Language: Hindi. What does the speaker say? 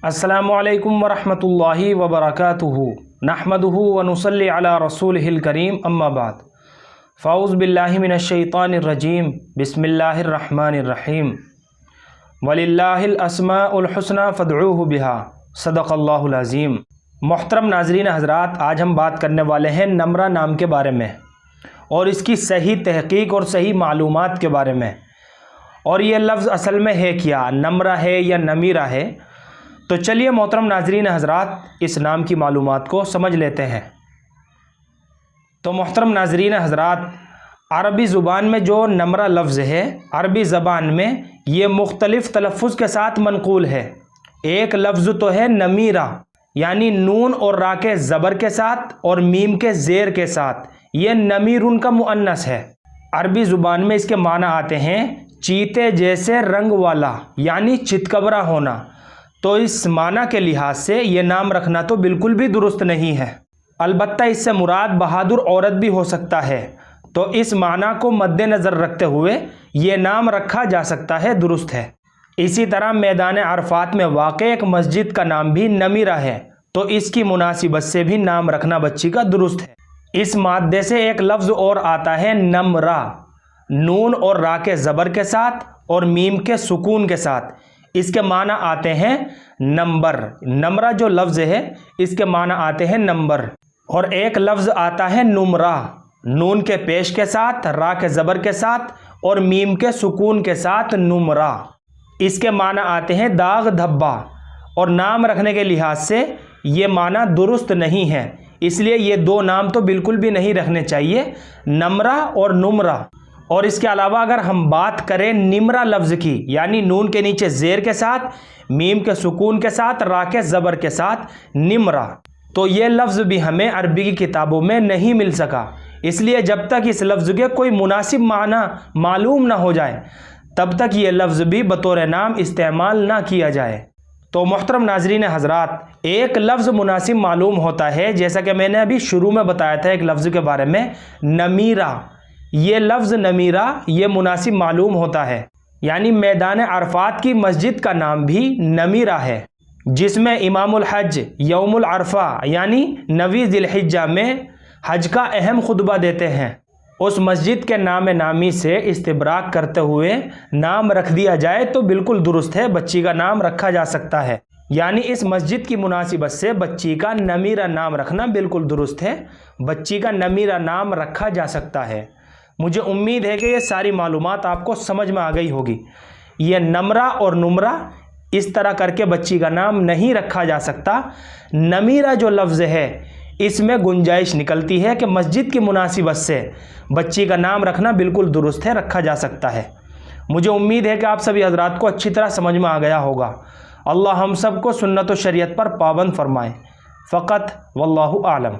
अस्सलामुअलैकुम वरहमतुल्लाहि वबरकातुहू नहमदुहू व नुसल्ली अला रसूलिहिल करीम अम्मा बाद फ़ाउज़ बिल्लाहि मिनश शैतानिर रजीम बिस्मिल्लाहिर रहमानिर रहीम वलिल्लाहिल अस्माउल हुस्ना फ़दऊहु बिहा सदक़ल्लाहुल अज़ीम। मोहतरम नाज़रीन हज़रात, आज हम बात करने वाले हैं नम्रा नाम के बारे में और इसकी सही तहक़ीक़ और सही मालूमात के बारे में। और ये लफ्ज़ असल में है क्या, नम्रा है या नमीरा है? तो चलिए मोहतरम नाज़रीन हज़रात, इस नाम की मालूमात को समझ लेते हैं। तो मोहतरम नाज़रीन हज़रात, अरबी ज़ुबान में जो नम्रा लफ्ज़ है, अरबी ज़बान में ये मुख्तलिफ़ तलफ़्फ़ुज़ के साथ मनक़ूल है। एक लफ्ज़ तो है नमीरा, यानी नून और रा के ज़बर के साथ और मीम के ज़ेर के साथ, ये नमीरुन का मुअन्नस है। अरबी ज़ुबान में इसके माना आते हैं चीते जैसे रंग वाला, यानी चितकबरा होना। तो इस माना के लिहाज से ये नाम रखना तो बिल्कुल भी दुरुस्त नहीं है। अलबत्ता इससे मुराद बहादुर औरत भी हो सकता है, तो इस माना को मद्देनज़र रखते हुए ये नाम रखा जा सकता है, दुरुस्त है। इसी तरह मैदान अरफात में वाक़े एक मस्जिद का नाम भी नमीरा है, तो इसकी मुनासिबत से भी नाम रखना बच्ची का दुरुस्त है। इस माद्दे से एक लफ्ज़ और आता है नम्रा, नून और रा के ज़बर के साथ और मीम के सुकून के साथ। इसके माना आते हैं नंबर। नम्रा जो लफ्ज़ है इसके माना आते हैं नंबर। और एक लफ्ज़ आता है नुमरा, नून के पेश के साथ, रा के ज़बर के साथ और मीम के सुकून के साथ नुमरा। इसके माना आते हैं दाग धब्बा। और नाम रखने के लिहाज से ये माना दुरुस्त नहीं है, इसलिए ये दो नाम तो बिल्कुल भी नहीं रखने चाहिए, नम्रा और नुमरा। और इसके अलावा अगर हम बात करें निमरा लफ्ज़ की, यानी नून के नीचे ज़ेर के साथ, मीम के सुकून के साथ, रा के ज़बर के साथ निमरा, तो ये लफ्ज़ भी हमें अरबी की किताबों में नहीं मिल सका। इसलिए जब तक इस लफ्ज़ के कोई मुनासिब माना मालूम ना हो जाए, तब तक ये लफ्ज़ भी बतौर नाम इस्तेमाल ना किया जाए। तो मोहतरम नाज़रीन हज़रात, एक लफ्ज़ मुनासिब मालूम होता है, जैसा कि मैंने अभी शुरू में बताया था एक लफ्ज़ के बारे में, नमीरा। ये लफ्ज़ नमीरा ये मुनासिब मालूम होता है, यानी मैदान अरफात की मस्जिद का नाम भी नमीरा है, जिसमें इमामुल हज यौमुल अरफा यानी 9 ज़िलहिज्जा में हज का अहम खुतबा देते हैं। उस मस्जिद के नाम नामी से इस्तिबराक करते हुए नाम रख दिया जाए तो बिल्कुल दुरुस्त है, बच्ची का नाम रखा जा सकता है। यानी इस मस्जिद की मुनासिबत से बच्ची का नमीरा नाम रखना बिल्कुल दुरुस्त है, बच्ची का नमीरा नाम रखा जा सकता है। मुझे उम्मीद है कि ये सारी मालूमात आपको समझ में आ गई होगी। ये नम्रा और नुमरा इस तरह करके बच्ची का नाम नहीं रखा जा सकता। नमीरा जो लफ्ज़ है इसमें गुंजाइश निकलती है कि मस्जिद की मुनासिबत से बच्ची का नाम रखना बिल्कुल दुरुस्त है, रखा जा सकता है। मुझे उम्मीद है कि आप सभी हजरात को अच्छी तरह समझ में आ गया होगा। अल्लाह हम सब को सुन्नत व शरीयत पर पाबंद फरमाए। फ़क़त वल्लाहु आलम।